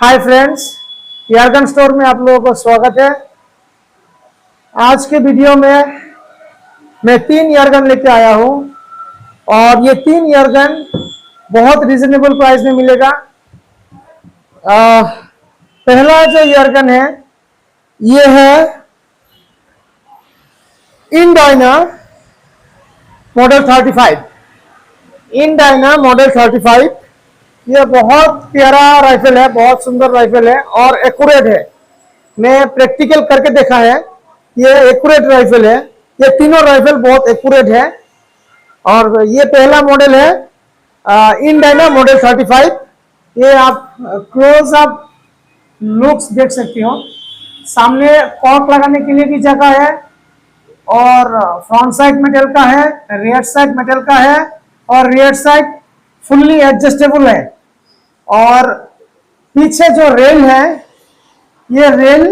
Hi friends, airgun store में आप लोगों को स्वागत है। आज के वीडियो में मैं 3 एयरगन लेके आया हूँ और ये 3 एयरगन बहुत रीजनेबल प्राइस में मिलेगा। पहला जो एयरगन है ये है इनडायना मॉडल 35। इनडायना मॉडल 35 ये बहुत प्यारा राइफल है, बहुत सुंदर राइफल है और एक्यूरेट है। मैं प्रैक्टिकल करके देखा है, ये एक्यूरेट राइफल है। ये तीनों राइफल बहुत एक्यूरेट है और ये पहला मॉडल है इनडायना मॉडल 35। ये आप क्लोज अप लुक्स देख सकते हो। सामने कॉर्क लगाने के लिए भी जगह है और फ्रंट साइड मेटल का है, रियर साइड मेटल का है और रियर साइड फुल्ली एडजस्टेबल है। और पीछे जो रेल है ये रेल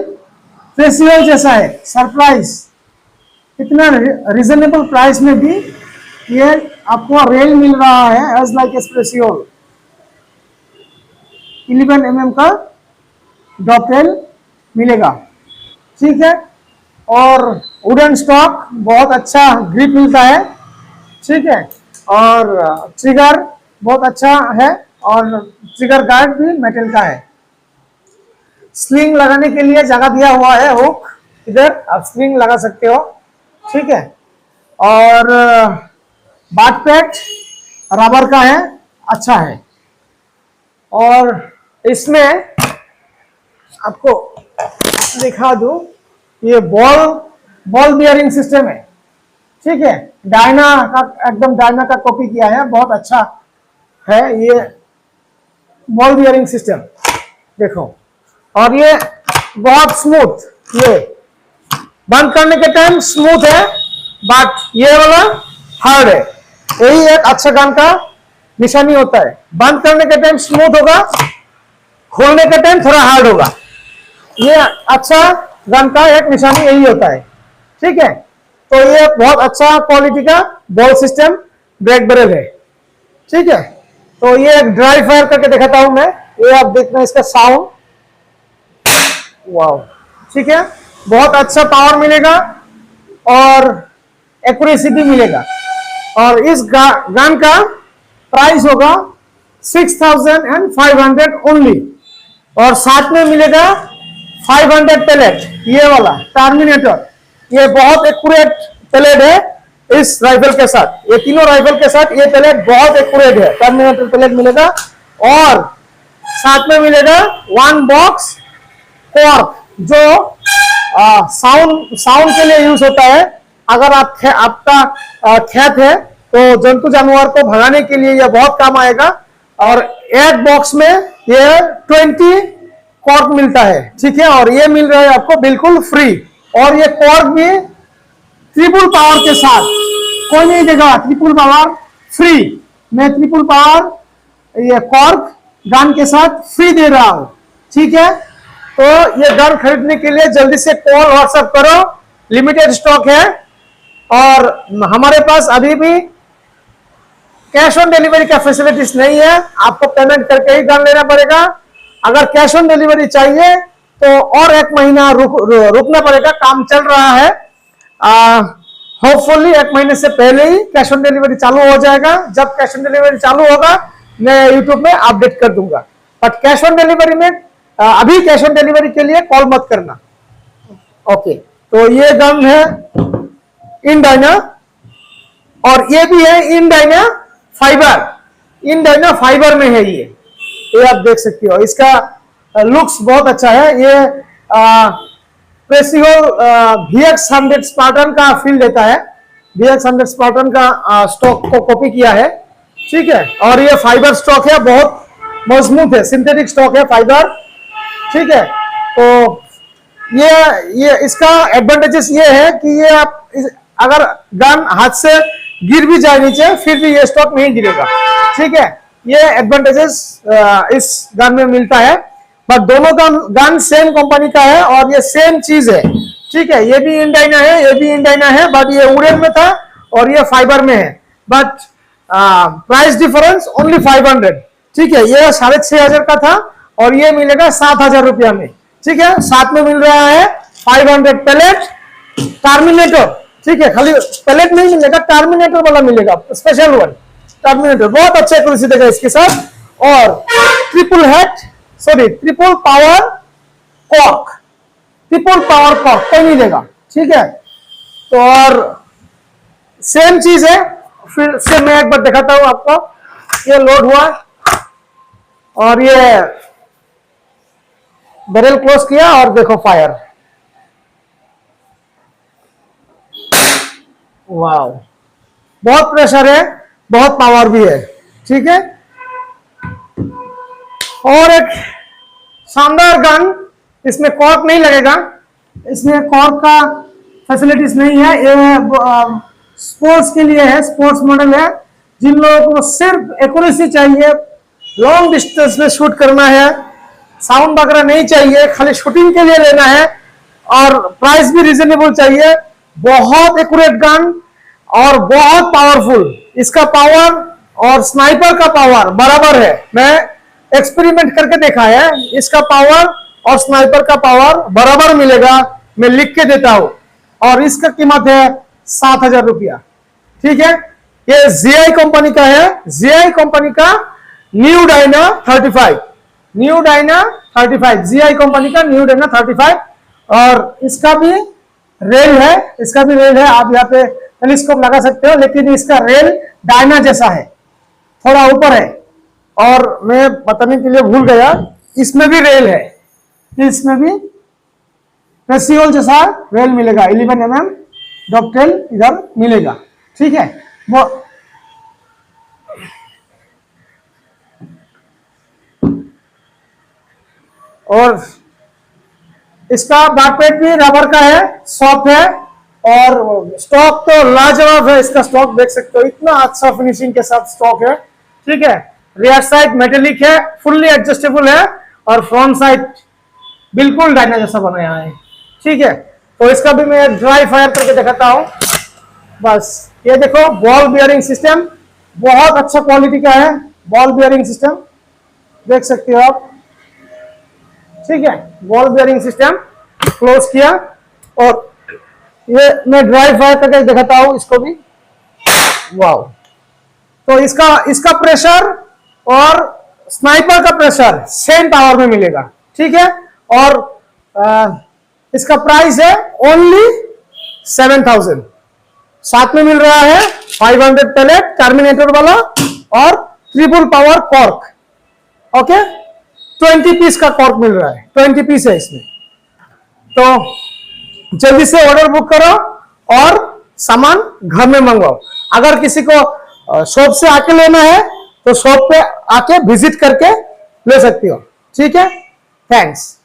प्रेसियोल जैसा है। सरप्राइज, इतना रीजनेबल प्राइस में भी ये आपको रेल मिल रहा है एज लाइक प्रेसियोल। 11 mm का ड्रॉप रेल मिलेगा, ठीक है। और वुडन स्टॉक बहुत अच्छा ग्रिप मिलता है, ठीक है। और ट्रिगर बहुत अच्छा है और ट्रिगर गार्ड भी मेटल का है। स्लिंग लगाने के लिए जगह दिया हुआ है, हुक इधर आप स्लिंग लगा सकते हो, ठीक है। और बाट पैड रबर का है, अच्छा है। और इसमें आपको दिखा दूं, ये बॉल बियरिंग सिस्टम है, ठीक है। डायना का एकदम डायना का कॉपी किया है, बहुत अच्छा है ये बॉल बियरिंग सिस्टम, देखो। और ये बहुत स्मूथ, ये बंद करने के टाइम स्मूथ है बट ये वाला हार्ड है। यही एक अच्छा गन का निशानी होता है, बंद करने के टाइम स्मूथ होगा, खोलने के टाइम थोड़ा हार्ड होगा। ये अच्छा गन का एक निशानी यही होता है, ठीक है। तो ये बहुत अच्छा क्वालिटी का बॉल सिस्टम ब्रेक बैरल है, ठीक है। तो ये एक ड्राई फायर करके दिखाता हूं मैं, ये आप देखना इसका साउंड, वाओ, ठीक है। बहुत अच्छा पावर मिलेगा और एक्यूरेसी भी मिलेगा। और इस गन का प्राइस होगा 6500 ओनली। और साथ में मिलेगा 500 पैलेट, ये वाला टर्मिनेटर। ये बहुत एक्यूरेट पैलेट है इस राइफल के साथ। ये तीनों राइफल के साथ ये पैलेट बहुत एक्यूरेट है, टर्मिनेटर पैलेट मिलेगा। और साथ में मिलेगा 1 बॉक्स कॉर्क जो साउंड के लिए यूज होता है। अगर आपका खेत है तो जंतु जानवर को भगाने के लिए यह बहुत काम आएगा। और एक बॉक्स में ये 20 कॉर्क मिलता है, ठीक है। और ये मिल रहा है आपको बिल्कुल फ्री। और ये कॉर्क भी ट्रिपल पावर के साथ, कोई नहीं देगा, ट्रिपल पावर फ्री। मैं ट्रिपल पावर ये कॉर्क गन के साथ फ्री दे रहा हूं, ठीक है। तो ये गन खरीदने के लिए जल्दी से कॉल व्हाट्सएप करो, लिमिटेड स्टॉक है। और हमारे पास अभी भी कैश ऑन डिलीवरी का फैसिलिटीज नहीं है, आपको पेमेंट करके ही गन लेना पड़ेगा। अगर कैश ऑन डिलीवरी चाहिए तो और 1 महीना रुकना पड़ेगा, काम चल रहा है। होपफुली 1 महीने से पहले ही कैश ऑन डिलीवरी चालू हो जाएगा। जब कैश ऑन डिलीवरी चालू होगा मैं यूट्यूब में अपडेट कर दूंगा। बट कैश ऑन डिलीवरी में अभी कैश ऑन डिलीवरी के लिए कॉल मत करना, ओके। तो ये गन है इनडायना और ये भी है इनडायना फाइबर। इनडायना फाइबर में है ये आप देख सकते हो। इसका लुक्स बहुत अच्छा है। ये प्रेसियोल VX100 स्पार्टन का फील देता है। VX100 स्पार्टन का स्टॉक को कॉपी किया है, ठीक है। और ये फाइबर स्टॉक है, बहुत मजबूत है, सिंथेटिक स्टॉक है फाइबर, ठीक है। तो ये इसका एडवांटेजेस ये है कि ये आप अगर गन हाथ से गिर भी जाए नीचे फिर भी ये स्टॉक नहीं गिरेगा, ठीक है। ये एडवांटेजेस इस गन में मिलता है। बट दोनों का गन सेम कंपनी का है और ये सेम चीज है, ठीक है। ये भी इनडायना है, ये भी इनडायना है, बट ये वुडन में था और ये फाइबर में है। बट प्राइस डिफरेंस ओनली 500, ठीक है। ये 6500 का था और ये मिलेगा 7,000 रुपया में। ठीक है, साथ में मिल रहा है 500 पैलेट टर्मिनेटर। ठीक है, खाली पैलेट नहीं मिलेगा, टर्मिनेटर वाला मिलेगा, स्पेशल वन टर्मिनेटर, बहुत अच्छा एक्यूरेसी देगा इसके साथ। और ट्रिपल पावर कॉर्क तो मिलेगा। ठीक है, तो और सेम चीज है, फिर से मैं एक बार दिखाता हूं आपको। ये लोड हुआ और ये बैरल क्लोज किया और देखो फायर, वाव, बहुत प्रेशर है, बहुत पावर भी है। ठीक है, और एक शानदार गन, इसमें कॉर्क नहीं लगेगा, इसमें कॉर्क का फैसिलिटीज नहीं है, ये स्पोर्ट्स के लिए है, स्पोर्ट्स मॉडल है। जिन लोगों को सिर्फ एक्यूरेसी चाहिए, लॉन्ग डिस्टेंस में शूट करना है, साउंड वगैरह नहीं चाहिए, खाली शूटिंग के लिए लेना है और प्राइस भी रिजनेबल चाहिए, बहुत एक्यूरेट गन और बहुत पावरफुल। इसका पावर और स्नाइपर का पावर बराबर है, मैं एक्सपेरिमेंट करके देखा है, इसका पावर और स्नाइपर का पावर बराबर मिलेगा, मैं लिख के देता हूं। और इसका कीमत है 7,000 रुपया। ठीक है, ये ZI कंपनी का है, ZI कंपनी का न्यू डायना 35, ZI कंपनी का न्यू डायना 35। और इसका भी रेल है, आप यहाँ पे टेलीस्कोप लगा सकते हो, लेकिन इसका रेल डायना जैसा है, थोड़ा ऊपर है। और मैं बताने के लिए भूल गया, इसमें भी रेल है, इसमें भी प्रेसियोल जैसा रेल मिलेगा, 11 mm डॉकटेल इधर मिलेगा। ठीक है, वो और इसका बैकपेट भी रबर का है, सॉफ्ट है, और स्टॉक तो लाजवाब है। इसका स्टॉक देख सकते हो, इतना अच्छा फिनिशिंग के साथ स्टॉक है। ठीक है, रियर साइड मेटेलिक है, फुल्ली एडजस्टेबल है, और फ्रंट साइड बिल्कुल डायना जैसा बनाया है। ठीक है, तो इसका भी मैं ड्राई फायर करके दिखाता हूं। बस ये देखो, बॉल बियरिंग सिस्टम बहुत अच्छा क्वालिटी का है, बॉल बियरिंग सिस्टम देख सकते हो आप। ठीक है, बॉल बियरिंग सिस्टम क्लोज किया, और ये मैं ड्राई फायर करके दिखाता हूं इसको भी। वाव, तो इसका प्रेशर और स्नाइपर का प्रेशर सेम पावर में मिलेगा। ठीक है, और इसका प्राइस है ओनली 7,000। साथ में मिल रहा है 500 पैलेट टर्मिनेटर वाला और triple power cork. Okay, 20 piece का कॉर्क मिल रहा है, 20 पीस है इसमें। तो जल्दी से ऑर्डर बुक करो और सामान घर में मंगवाओ। अगर किसी को शॉप से आके लेना है तो शॉप पे आके विजिट करके ले सकती हो। ठीक है, थैंक्स।